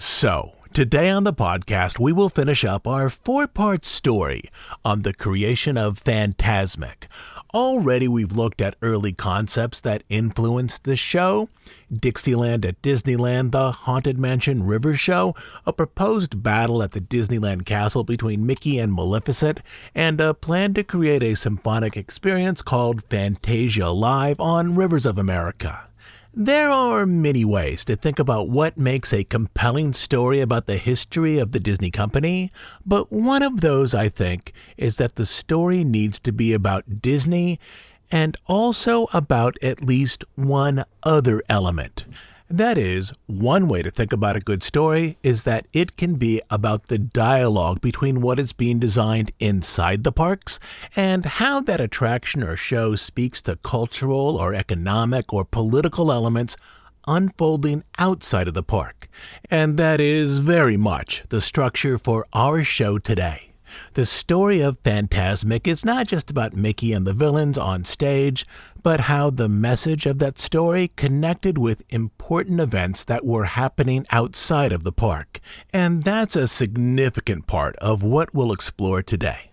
So, today on the podcast, we will finish up our 4-part story on the creation of Fantasmic. Already we've looked at early concepts that influenced the show: Dixieland at Disneyland, the Haunted Mansion River Show, a proposed battle at the Disneyland Castle between Mickey and Maleficent, and a plan to create a symphonic experience called Fantasia Live on Rivers of America. There are many ways to think about what makes a compelling story about the history of the Disney company, but one of those, I think, is that the story needs to be about Disney and also about at least one other element. That is, one way to think about a good story is that it can be about the dialogue between what is being designed inside the parks and how that attraction or show speaks to cultural or economic or political elements unfolding outside of the park. And that is very much the structure for our show today. The story of Fantasmic is not just about Mickey and the villains on stage, but how the message of that story connected with important events that were happening outside of the park. And that's a significant part of what we'll explore today.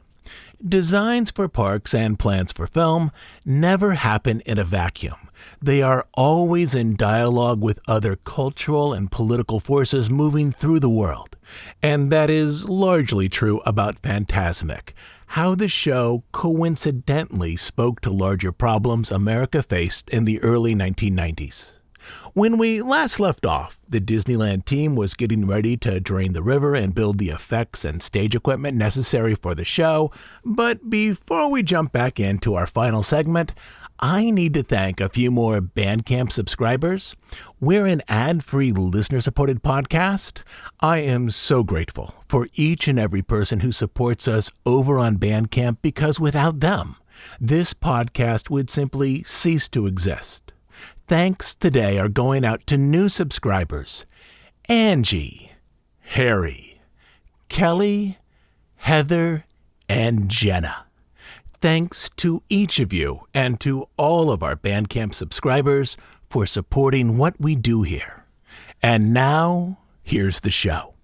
Designs for parks and plans for film never happen in a vacuum. They are always in dialogue with other cultural and political forces moving through the world. And that is largely true about Fantasmic, how the show coincidentally spoke to larger problems America faced in the early 1990s. When we last left off, the Disneyland team was getting ready to drain the river and build the effects and stage equipment necessary for the show, but before we jump back into our final segment, I need to thank a few more Bandcamp subscribers. We're an ad-free, listener-supported podcast. I am so grateful for each and every person who supports us over on Bandcamp, because without them, this podcast would simply cease to exist. Thanks today are going out to new subscribers: Angie, Harry, Kelly, Heather, and Jenna. Thanks to each of you and to all of our Bandcamp subscribers for supporting what we do here. And now, here's the show.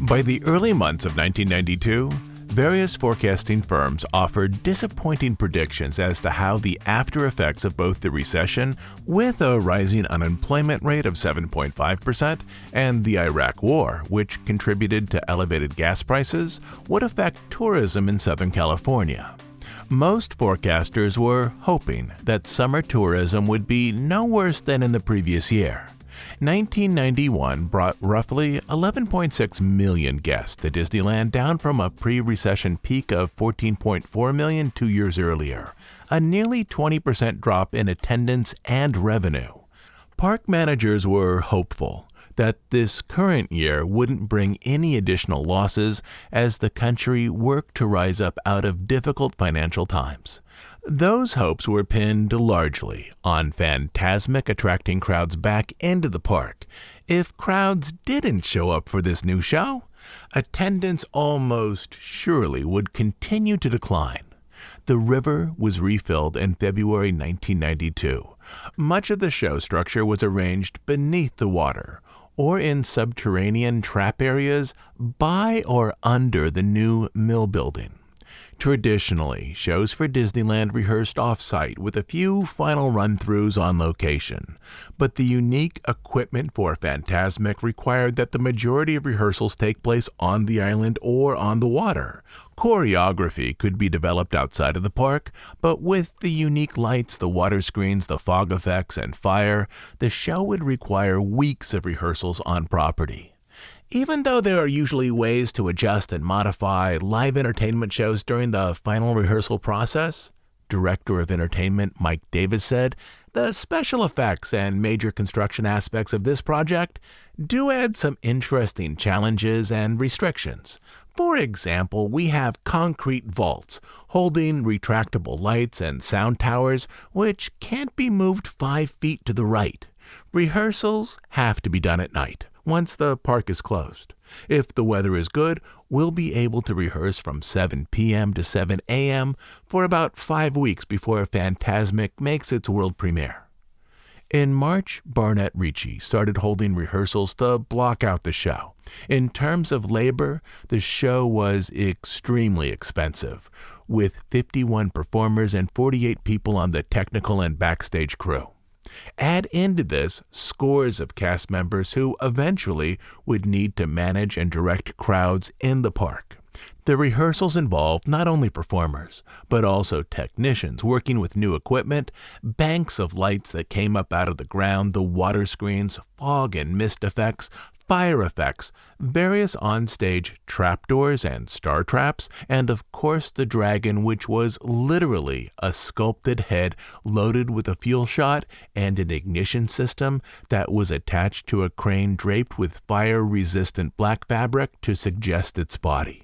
By the early months of 1992, various forecasting firms offered disappointing predictions as to how the after effects of both the recession, with a rising unemployment rate of 7.5%, and the Iraq War, which contributed to elevated gas prices, would affect tourism in Southern California. Most forecasters were hoping that summer tourism would be no worse than in the previous year. 1991 brought roughly 11.6 million guests to Disneyland, down from a pre-recession peak of 14.4 million 2 years earlier, a nearly 20% drop in attendance and revenue. Park managers were hopeful that this current year wouldn't bring any additional losses as the country worked to rise up out of difficult financial times. Those hopes were pinned largely on Fantasmic attracting crowds back into the park. If crowds didn't show up for this new show, attendance almost surely would continue to decline. The river was refilled in February 1992. Much of the show structure was arranged beneath the water, or in subterranean trap areas by or under the new mill building. Traditionally, shows for Disneyland rehearsed off-site with a few final run-throughs on location, but the unique equipment for Fantasmic required that the majority of rehearsals take place on the island or on the water. Choreography could be developed outside of the park, but with the unique lights, the water screens, the fog effects, and fire, the show would require weeks of rehearsals on property. Even though there are usually ways to adjust and modify live entertainment shows during the final rehearsal process, Director of Entertainment Mike Davis said, the special effects and major construction aspects of this project do add some interesting challenges and restrictions. For example, we have concrete vaults holding retractable lights and sound towers which can't be moved 5 feet to the right. Rehearsals have to be done at night, once the park is closed. If the weather is good, we'll be able to rehearse from 7 p.m. to 7 a.m. for about 5 weeks before Fantasmic makes its world premiere. In March, Barnett Ricci started holding rehearsals to block out the show. In terms of labor, the show was extremely expensive, with 51 performers and 48 people on the technical and backstage crew. Add into this scores of cast members who eventually would need to manage and direct crowds in the park. The rehearsals involved not only performers, but also technicians working with new equipment, banks of lights that came up out of the ground, the water screens, fog and mist effects, fire effects, various onstage trapdoors and star traps, and of course the dragon, which was literally a sculpted head loaded with a fuel shot and an ignition system that was attached to a crane draped with fire-resistant black fabric to suggest its body.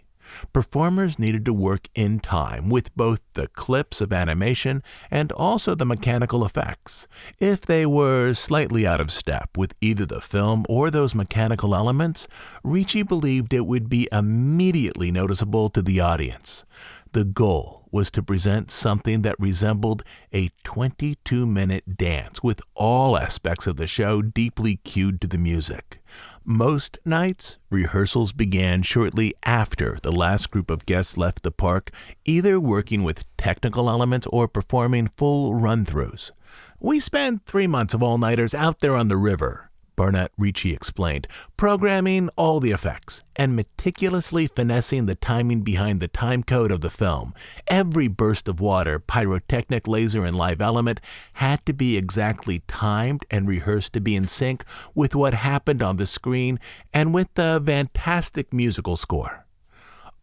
Performers needed to work in time with both the clips of animation and also the mechanical effects. If they were slightly out of step with either the film or those mechanical elements, Ricci believed it would be immediately noticeable to the audience. The goal was to present something that resembled a 22-minute dance with all aspects of the show deeply cued to the music. Most nights, rehearsals began shortly after the last group of guests left the park, either working with technical elements or performing full run-throughs. "We spent 3 months of all-nighters out there on the river," Barnett Ricci explained, "programming all the effects and meticulously finessing the timing behind the time code of the film. Every burst of water, pyrotechnic, laser, and live element had to be exactly timed and rehearsed to be in sync with what happened on the screen and with the fantastic musical score."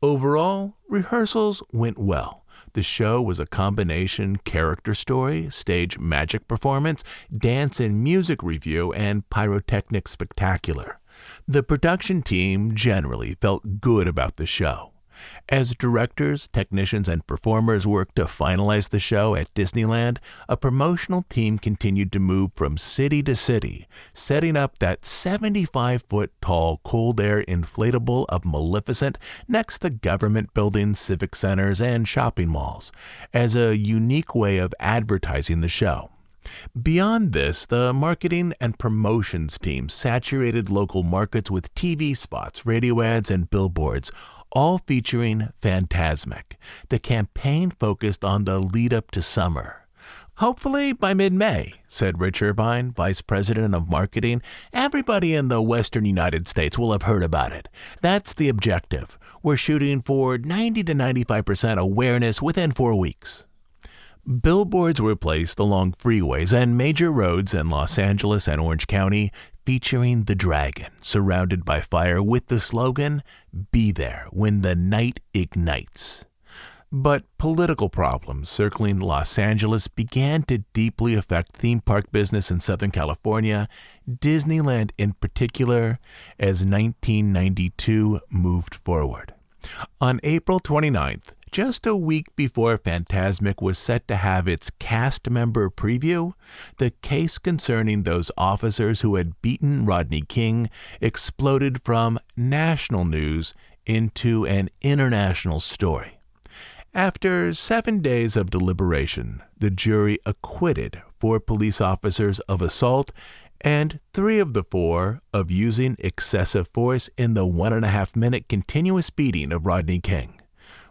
Overall, rehearsals went well. The show was a combination character story, stage magic performance, dance and music review, and pyrotechnic spectacular. The production team generally felt good about the show. As directors, technicians, and performers worked to finalize the show at Disneyland, a promotional team continued to move from city to city, setting up that 75-foot-tall cold air inflatable of Maleficent next to government buildings, civic centers, and shopping malls, as a unique way of advertising the show. Beyond this, the marketing and promotions team saturated local markets with TV spots, radio ads, and billboards, all featuring Fantasmic. The campaign focused on the lead-up to summer. "Hopefully by mid-May," said Rich Irvine, Vice President of Marketing, "everybody in the western United States will have heard about it. That's the objective. We're shooting for 90 to 95% awareness within 4 weeks." Billboards were placed along freeways and major roads in Los Angeles and Orange County featuring the dragon surrounded by fire with the slogan, "Be there when the night ignites." But political problems circling Los Angeles began to deeply affect theme park business in Southern California, Disneyland in particular, as 1992 moved forward. On April 29th, just a week before Fantasmic was set to have its cast member preview, the case concerning those officers who had beaten Rodney King exploded from national news into an international story. After 7 days of deliberation, the jury acquitted 4 police officers of assault and 3 of the 4 of using excessive force in the 1.5-minute continuous beating of Rodney King.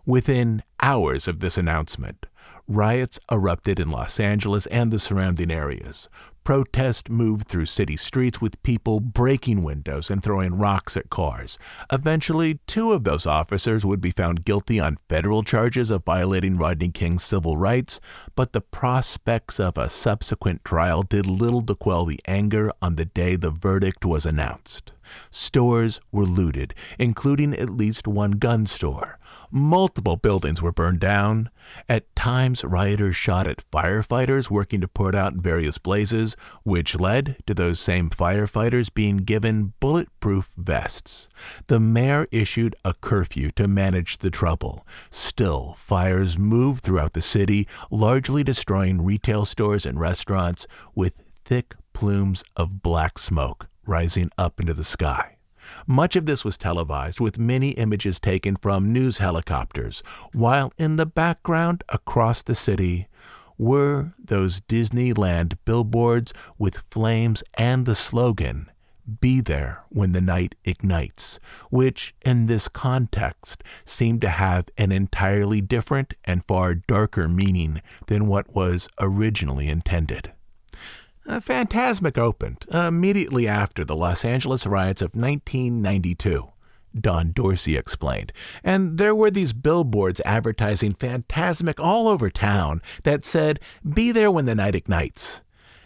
Within hours of this announcement, riots erupted in Los Angeles and the surrounding areas. Protests moved through city streets with people breaking windows and throwing rocks at cars. Eventually, 2 of those officers would be found guilty on federal charges of violating Rodney King's civil rights, but the prospects of a subsequent trial did little to quell the anger on the day the verdict was announced. Stores were looted, including at least one gun store. Multiple buildings were burned down. At times, rioters shot at firefighters working to put out various blazes, which led to those same firefighters being given bulletproof vests. The mayor issued a curfew to manage the trouble. Still, fires moved throughout the city, largely destroying retail stores and restaurants with thick plumes of black smoke rising up into the sky. Much of this was televised with many images taken from news helicopters, while in the background across the city were those Disneyland billboards with flames and the slogan, "Be there when the night ignites," which in this context seemed to have an entirely different and far darker meaning than what was originally intended. Fantasmic opened immediately after the Los Angeles riots of 1992, Don Dorsey explained, and there were these billboards advertising Fantasmic all over town that said, "Be there when the night ignites."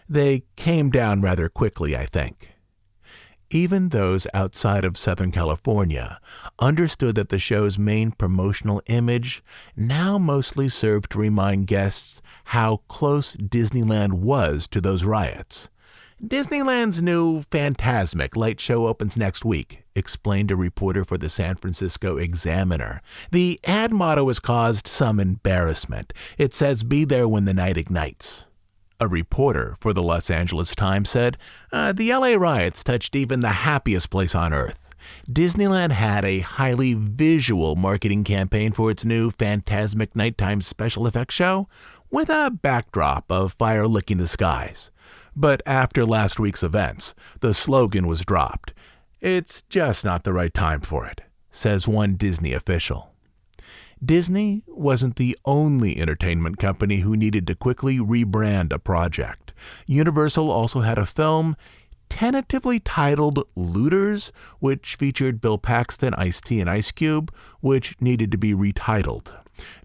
They came down rather quickly, I think. Even those outside of Southern California understood that the show's main promotional image now mostly served to remind guests how close Disneyland was to those riots. "Disneyland's new Fantasmic light show opens next week," explained a reporter for the San Francisco Examiner. "The ad motto has caused some embarrassment. It says, 'Be there when the night ignites.'" A reporter for the Los Angeles Times said, "The LA riots touched even the happiest place on earth. Disneyland had a highly visual marketing campaign for its new Fantasmic nighttime special effects show with a backdrop of fire licking the skies. But after last week's events, the slogan was dropped. It's just not the right time for it," says one Disney official. Disney wasn't the only entertainment company who needed to quickly rebrand a project. Universal also had a film tentatively titled Looters, which featured Bill Paxton, Ice-T, and Ice Cube, which needed to be retitled.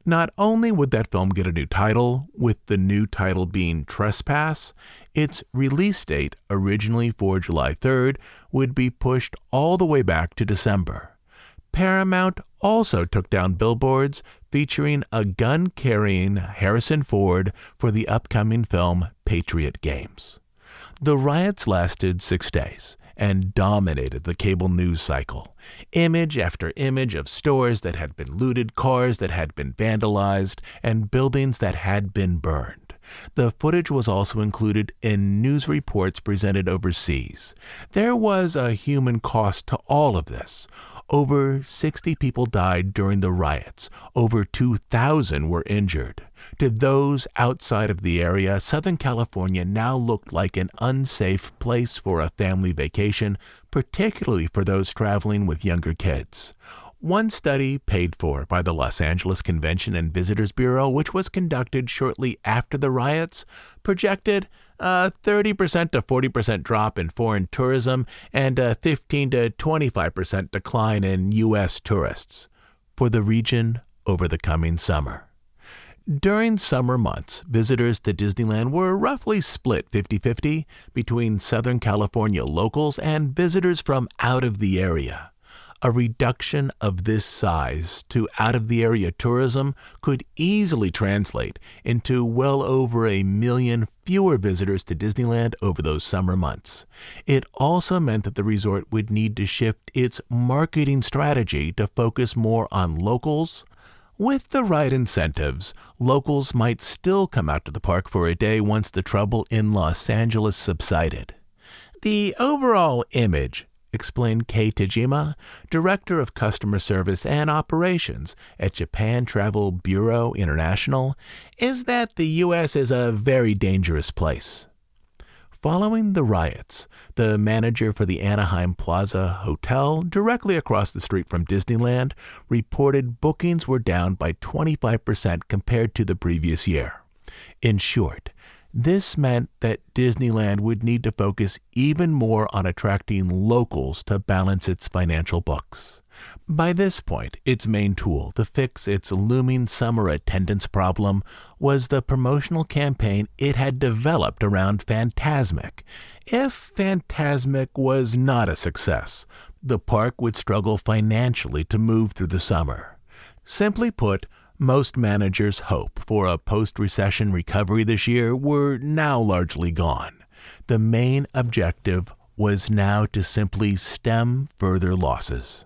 Not only would that film get a new title, with the new title being Trespass, its release date, originally for July 3rd, would be pushed all the way back to December. Paramount also took down billboards featuring a gun-carrying Harrison Ford for the upcoming film Patriot Games. The riots lasted 6 days and dominated the cable news cycle. Image after image of stores that had been looted, cars that had been vandalized, and buildings that had been burned. The footage was also included in news reports presented overseas. There was a human cost to all of this. Over 60 people died during the riots. Over 2,000 were injured. To those outside of the area, Southern California now looked like an unsafe place for a family vacation, particularly for those traveling with younger kids. One study, paid for by the Los Angeles Convention and Visitors Bureau, which was conducted shortly after the riots, projected a 30% to 40% drop in foreign tourism and a 15 to 25% decline in U.S. tourists for the region over the coming summer. During summer months, visitors to Disneyland were roughly split 50-50 between Southern California locals and visitors from out of the area. A reduction of this size to out-of-the-area tourism could easily translate into well over 1 million fewer visitors to Disneyland over those summer months. It also meant that the resort would need to shift its marketing strategy to focus more on locals. With the right incentives, locals might still come out to the park for a day once the trouble in Los Angeles subsided. The overall image, explained Kei Tajima, Director of Customer Service and Operations at Japan Travel Bureau International, is that the U.S. is a very dangerous place. Following the riots, the manager for the Anaheim Plaza Hotel, directly across the street from Disneyland, reported bookings were down by 25% compared to the previous year. In short, this meant that Disneyland would need to focus even more on attracting locals to balance its financial books. By this point, its main tool to fix its looming summer attendance problem was the promotional campaign it had developed around Fantasmic. If Fantasmic was not a success, the park would struggle financially to move through the summer. Simply put, most managers' hope for a post-recession recovery this year were now largely gone. The main objective was now to simply stem further losses.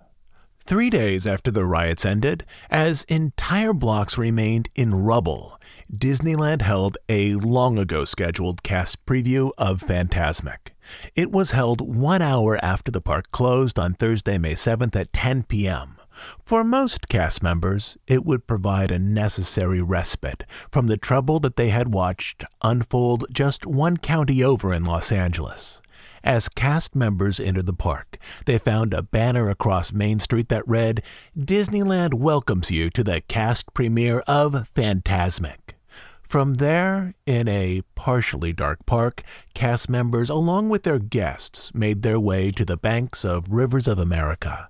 3 days after the riots ended, as entire blocks remained in rubble, Disneyland held a long-ago scheduled cast preview of Fantasmic. It was held 1 hour after the park closed on Thursday, May 7th at 10 p.m. For most cast members, it would provide a necessary respite from the trouble that they had watched unfold just one county over in Los Angeles. As cast members entered the park, they found a banner across Main Street that read, "Disneyland welcomes you to the cast premiere of Fantasmic." From there, in a partially dark park, cast members, along with their guests, made their way to the banks of Rivers of America.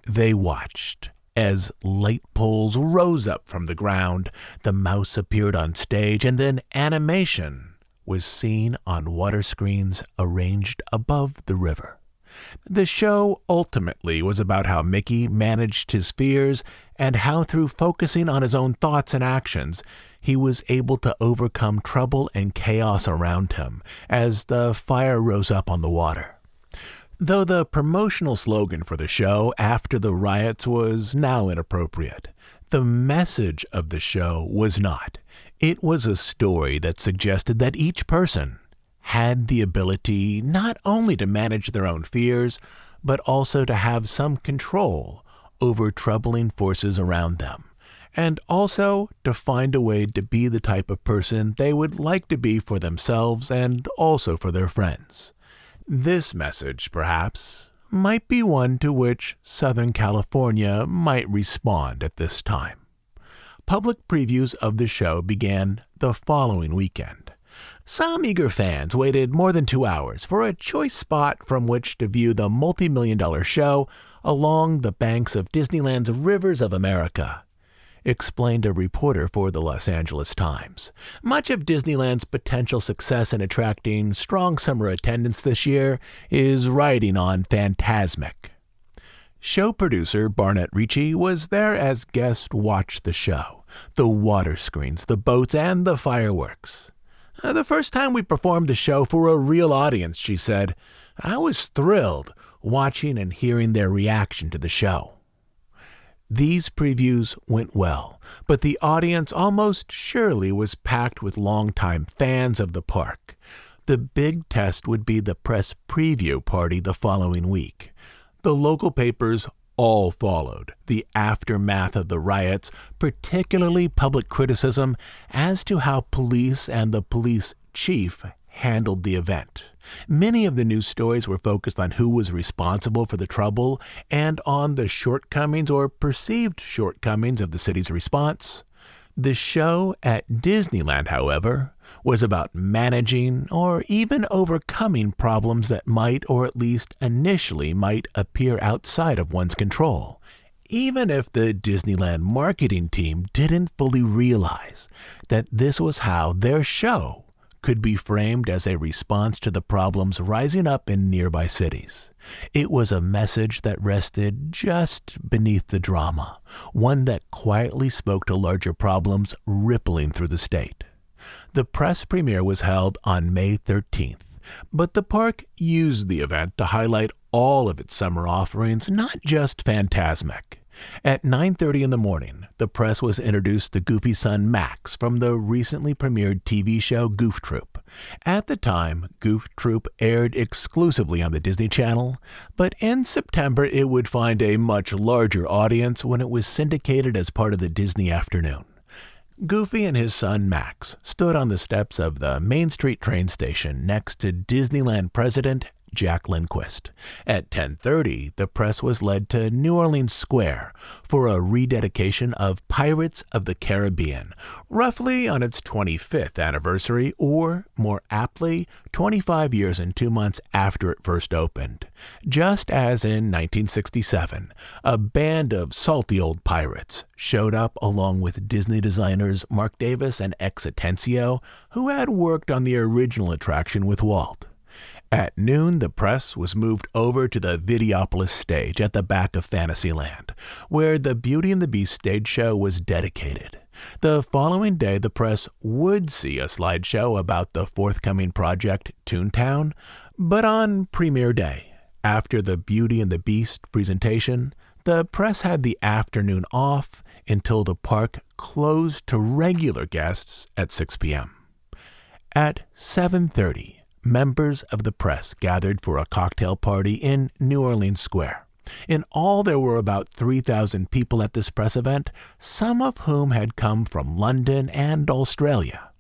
They watched as light poles rose up from the ground, the mouse appeared on stage, and then animation was seen on water screens arranged above the river. The show ultimately was about how Mickey managed his fears and how, through focusing on his own thoughts and actions, he was able to overcome trouble and chaos around him as the fire rose up on the water. Though the promotional slogan for the show after the riots was now inappropriate, the message of the show was not. It was a story that suggested that each person had the ability not only to manage their own fears, but also to have some control over troubling forces around them, and also to find a way to be the type of person they would like to be for themselves and also for their friends. This message, perhaps, might be one to which Southern California might respond at this time. Public previews of the show began the following weekend. Some eager fans waited more than 2 hours for a choice spot from which to view the multi-million-dollar show along the banks of Disneyland's Rivers of America, explained a reporter for the Los Angeles Times. Much of Disneyland's potential success in attracting strong summer attendance this year is riding on Fantasmic. Show producer Barnett Ricci was there as guests watched the show, the water screens, the boats, and the fireworks. The first time we performed the show for a real audience, she said, I was thrilled watching and hearing their reaction to the show. These previews went well, but the audience almost surely was packed with longtime fans of the park. The big test would be the press preview party the following week. The local papers all followed the aftermath of the riots, particularly public criticism as to how police and the police chief handled the event. Many of the news stories were focused on who was responsible for the trouble and on the shortcomings or perceived shortcomings of the city's response. The show at Disneyland, however, was about managing or even overcoming problems that might, or at least initially might, appear outside of one's control, even if the Disneyland marketing team didn't fully realize that this was how their show could be framed as a response to the problems rising up in nearby cities. It was a message that rested just beneath the drama, one that quietly spoke to larger problems rippling through the state. The press premiere was held on May 13th, but the park used the event to highlight all of its summer offerings, not just Fantasmic. At 9:30 in the morning, the press was introduced to Goofy's son Max from the recently premiered TV show Goof Troop. At the time, Goof Troop aired exclusively on the Disney Channel, but in September it would find a much larger audience when it was syndicated as part of the Disney Afternoon. Goofy and his son Max stood on the steps of the Main Street train station next to Disneyland president Jack Lindquist. At 10:30, the press was led to New Orleans Square for a rededication of Pirates of the Caribbean, roughly on its 25th anniversary, or more aptly, 25 years and 2 months after it first opened. Just as in 1967, a band of salty old pirates showed up along with Disney designers Mark Davis and Ex Atencio, who had worked on the original attraction with Walt. At noon, the press was moved over to the Videopolis stage at the back of Fantasyland, where the Beauty and the Beast stage show was dedicated. The following day, the press would see a slideshow about the forthcoming project Toontown, but on premiere day, after the Beauty and the Beast presentation, the press had the afternoon off until the park closed to regular guests at 6 p.m. At 7:30, members of the press gathered for a cocktail party in New Orleans Square. In all, there were about 3,000 people at this press event, some of whom had come from London and Australia.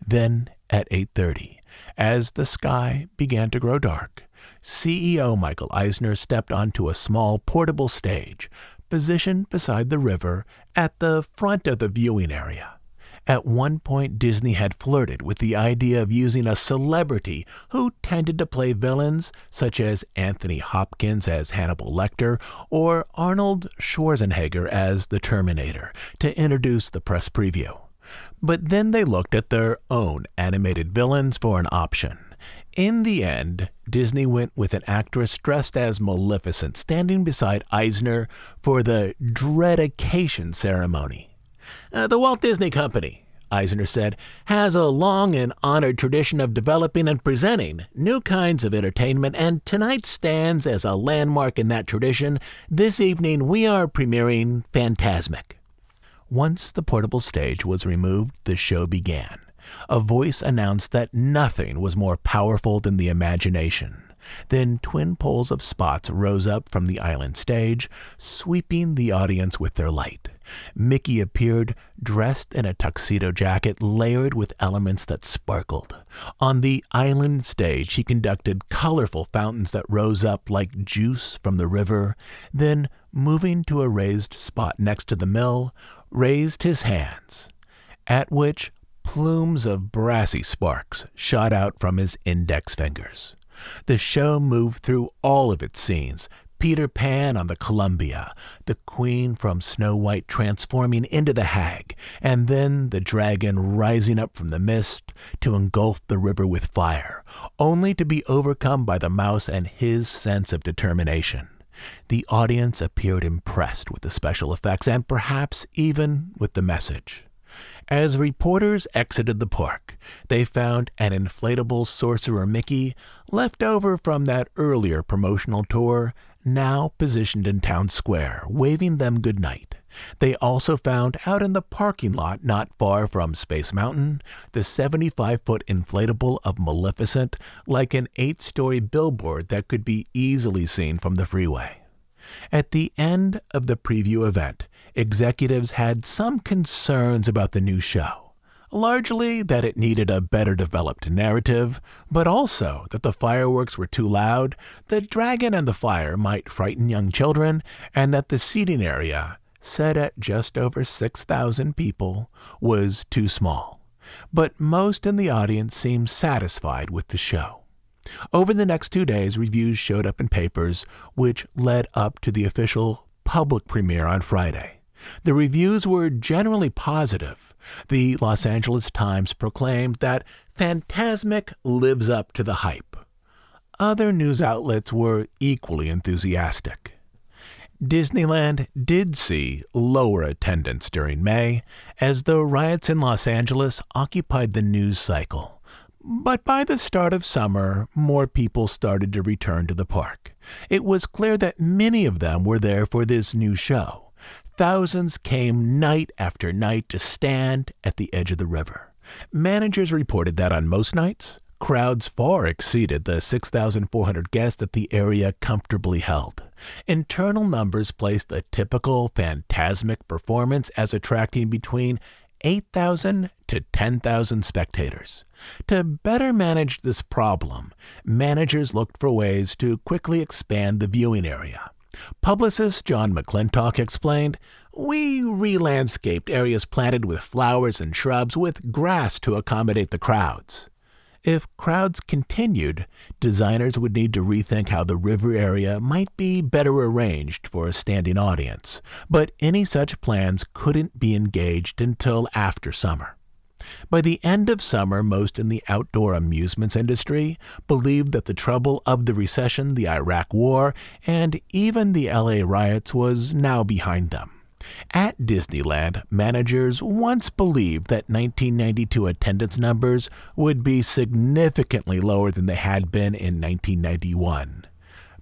Then, at 8:30, as the sky began to grow dark, CEO Michael Eisner stepped onto a small portable stage, positioned beside the river at the front of the viewing area. At one point, Disney had flirted with the idea of using a celebrity who tended to play villains, such as Anthony Hopkins as Hannibal Lecter or Arnold Schwarzenegger as the Terminator, to introduce the press preview. But then they looked at their own animated villains for an option. In the end, Disney went with an actress dressed as Maleficent standing beside Eisner for the Dreadication ceremony. The Walt Disney Company, Eisner said, has a long and honored tradition of developing and presenting new kinds of entertainment, and tonight stands as a landmark in that tradition. This evening we are premiering Fantasmic. Once the portable stage was removed, the show began. A voice announced that nothing was more powerful than the imagination. Then twin poles of spots rose up from the island stage, sweeping the audience with their light. Mickey appeared, dressed in a tuxedo jacket layered with elements that sparkled. On the island stage, he conducted colorful fountains that rose up like juice from the river, then, moving to a raised spot next to the mill, raised his hands, at which plumes of brassy sparks shot out from his index fingers. The show moved through all of its scenes, Peter Pan on the Columbia, the Queen from Snow White transforming into the Hag, and then the dragon rising up from the mist to engulf the river with fire, only to be overcome by the mouse and his sense of determination. The audience appeared impressed with the special effects and perhaps even with the message. As reporters exited the park, they found an inflatable Sorcerer Mickey left over from that earlier promotional tour, now positioned in town square, waving them goodnight. They also found out in the parking lot not far from Space Mountain the 75-foot inflatable of Maleficent, like an 8-story billboard that could be easily seen from the freeway. At the end of the preview event, executives had some concerns about the new show, largely that it needed a better developed narrative, but also that the fireworks were too loud, the dragon and the fire might frighten young children, and that the seating area, set at just over 6,000 people, was too small. But most in the audience seemed satisfied with the show. Over the next 2 days, reviews showed up in papers, which led up to the official public premiere on Friday. The reviews were generally positive. The Los Angeles Times proclaimed that Fantasmic lives up to the hype. Other news outlets were equally enthusiastic. Disneyland did see lower attendance during May, as the riots in Los Angeles occupied the news cycle. But by the start of summer, more people started to return to the park. It was clear that many of them were there for this new show. Thousands came night after night to stand at the edge of the river. Managers reported that on most nights, crowds far exceeded the 6,400 guests that the area comfortably held. Internal numbers placed a typical Fantasmic performance as attracting between 8,000 to 10,000 spectators. To better manage this problem, managers looked for ways to quickly expand the viewing area. Publicist John McClintock explained, "We re-landscaped areas planted with flowers and shrubs with grass to accommodate the crowds." If crowds continued, designers would need to rethink how the river area might be better arranged for a standing audience, but any such plans couldn't be engaged until after summer. By the end of summer, most in the outdoor amusements industry believed that the trouble of the recession, the Iraq War, and even the LA riots was now behind them. At Disneyland, managers once believed that 1992 attendance numbers would be significantly lower than they had been in 1991.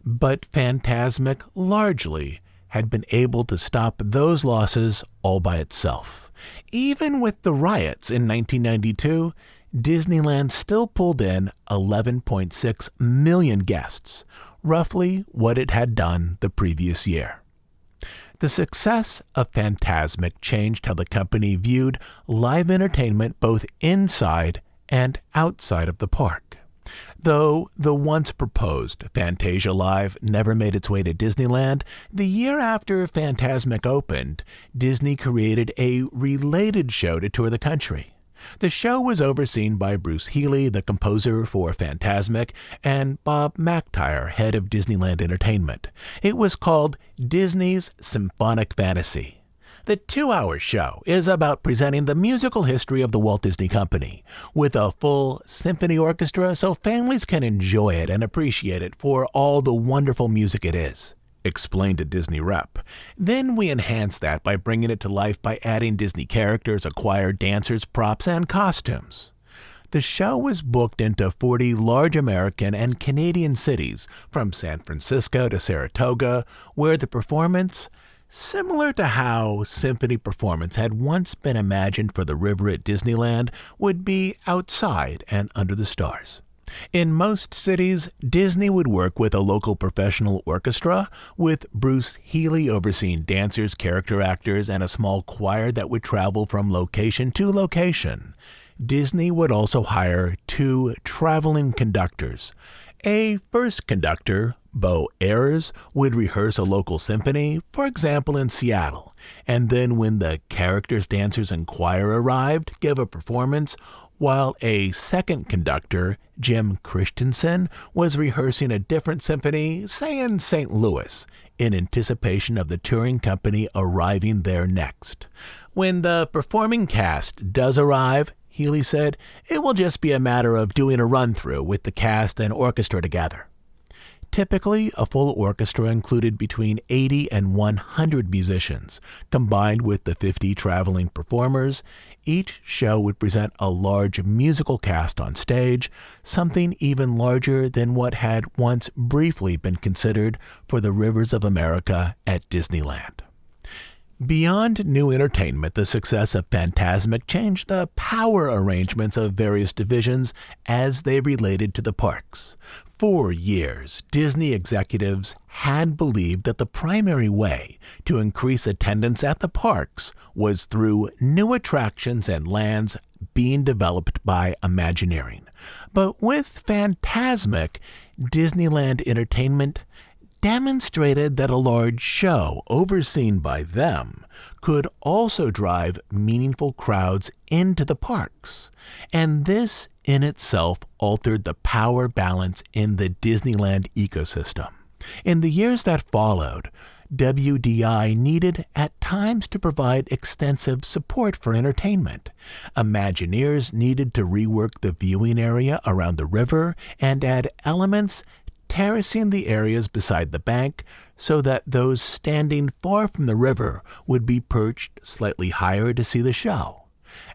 But Fantasmic largely had been able to stop those losses all by itself. Even with the riots in 1992, Disneyland still pulled in 11.6 million guests, roughly what it had done the previous year. The success of Fantasmic changed how the company viewed live entertainment both inside and outside of the park. Though the once proposed Fantasia Live never made its way to Disneyland, the year after Fantasmic opened, Disney created a related show to tour the country. The show was overseen by Bruce Healey, the composer for Fantasmic, and Bob McTire, head of Disneyland Entertainment. It was called Disney's Symphonic Fantasy. The 2-hour show is about presenting the musical history of the Walt Disney Company, with a full symphony orchestra so families can enjoy it and appreciate it for all the wonderful music it is, explained a Disney rep. Then we enhance that by bringing it to life by adding Disney characters, acquired dancers, props, and costumes. The show was booked into 40 large American and Canadian cities, from San Francisco to Saratoga, where the performance, similar to how symphony performance had once been imagined for the river at Disneyland, would be outside and under the stars. In most cities, Disney would work with a local professional orchestra, with Bruce Healey overseeing dancers, character actors, and a small choir that would travel from location to location. Disney would also hire 2 traveling conductors. A first conductor, Bo Ayers, would rehearse a local symphony, for example in Seattle, and then when the characters, dancers, and choir arrived, give a performance, while a second conductor, Jim Christensen, was rehearsing a different symphony, say in St. Louis, in anticipation of the touring company arriving there next. When the performing cast does arrive, Healey said, it will just be a matter of doing a run-through with the cast and orchestra together. Typically, a full orchestra included between 80 and 100 musicians, combined with the 50 traveling performers. Each show would present a large musical cast on stage, something even larger than what had once briefly been considered for the Rivers of America at Disneyland. Beyond new entertainment, the success of Fantasmic changed the power arrangements of various divisions as they related to the parks. For years, Disney executives had believed that the primary way to increase attendance at the parks was through new attractions and lands being developed by Imagineering. But with Fantasmic, Disneyland Entertainment demonstrated that a large show overseen by them could also drive meaningful crowds into the parks. And this in itself altered the power balance in the Disneyland ecosystem. In the years that followed, WDI needed at times to provide extensive support for entertainment. Imagineers needed to rework the viewing area around the river and add elements terracing the areas beside the bank so that those standing far from the river would be perched slightly higher to see the show.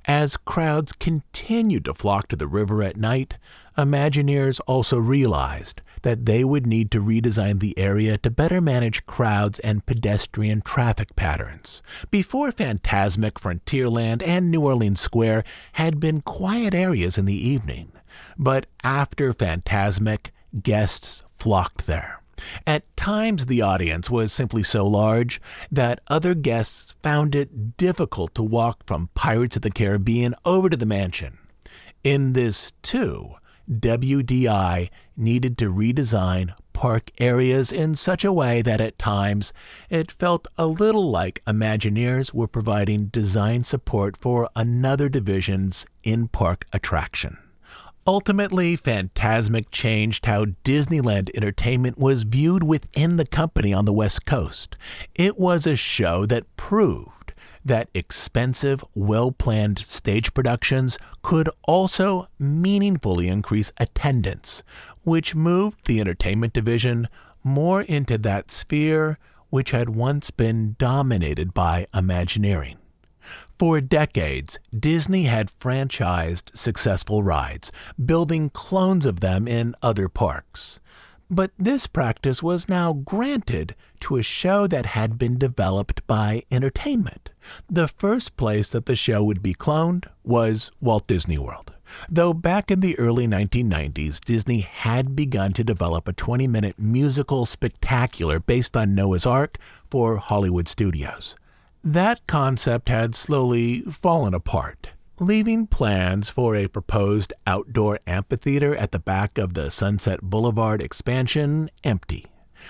As crowds continued to flock to the river at night, Imagineers also realized that they would need to redesign the area to better manage crowds and pedestrian traffic patterns. Before Fantasmic, Frontierland, and New Orleans Square had been quiet areas in the evening, but after Fantasmic, guests flocked there. At times, the audience was simply so large that other guests found it difficult to walk from Pirates of the Caribbean over to the mansion. In this, too, WDI needed to redesign park areas in such a way that at times it felt a little like Imagineers were providing design support for another division's in-park attraction. Ultimately, Fantasmic changed how Disneyland Entertainment was viewed within the company on the West Coast. It was a show that proved that expensive, well-planned stage productions could also meaningfully increase attendance, which moved the entertainment division more into that sphere which had once been dominated by Imagineering. For decades, Disney had franchised successful rides, building clones of them in other parks. But this practice was now granted to a show that had been developed by entertainment. The first place that the show would be cloned was Walt Disney World. Though back in the early 1990s, Disney had begun to develop a 20-minute musical spectacular based on Noah's Ark for Hollywood studios. That concept had slowly fallen apart, leaving plans for a proposed outdoor amphitheater at the back of the Sunset Boulevard expansion empty.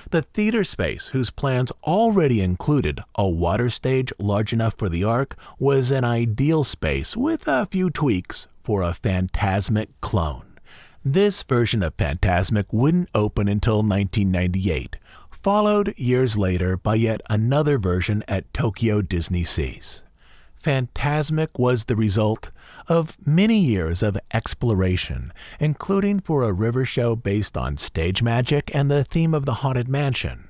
The theater space, whose plans already included a water stage large enough for the Ark, was an ideal space with a few tweaks for a Fantasmic clone. This version of Fantasmic wouldn't open until 1998, followed years later by yet another version at Tokyo Disney Seas. Fantasmic was the result of many years of exploration, including for a river show based on stage magic and the theme of the Haunted Mansion.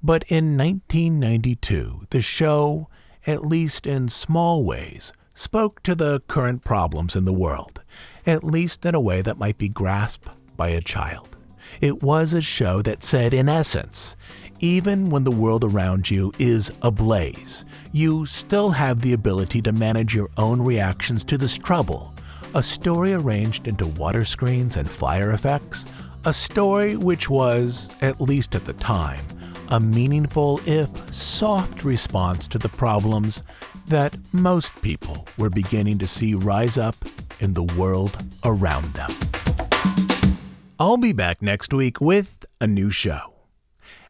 But in 1992, the show, at least in small ways, spoke to the current problems in the world, at least in a way that might be grasped by a child. It was a show that said, in essence, even when the world around you is ablaze, you still have the ability to manage your own reactions to this trouble. A story arranged into water screens and fire effects, a story which was, at least at the time, a meaningful if soft response to the problems that most people were beginning to see rise up in the world around them. I'll be back next week with a new show.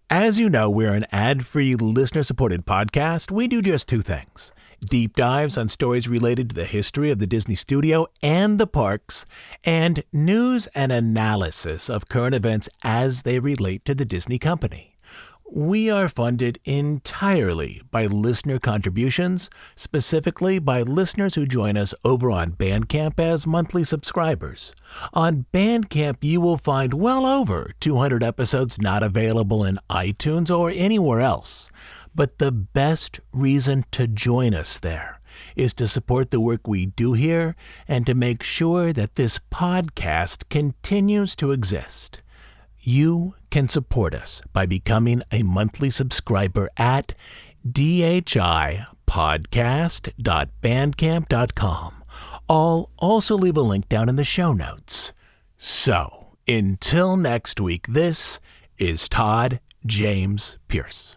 As you know, we're an ad-free, listener-supported podcast. We do just two things: deep dives on stories related to the history of the Disney studio and the parks, and news and analysis of current events as they relate to the Disney company. We are funded entirely by listener contributions, specifically by listeners who join us over on Bandcamp as monthly subscribers. On Bandcamp, you will find well over 200 episodes not available in iTunes or anywhere else. But the best reason to join us there is to support the work we do here and to make sure that this podcast continues to exist. You can support us by becoming a monthly subscriber at dhipodcast.bandcamp.com. I'll also leave a link down in the show notes. So, until next week, this is Todd James Pierce.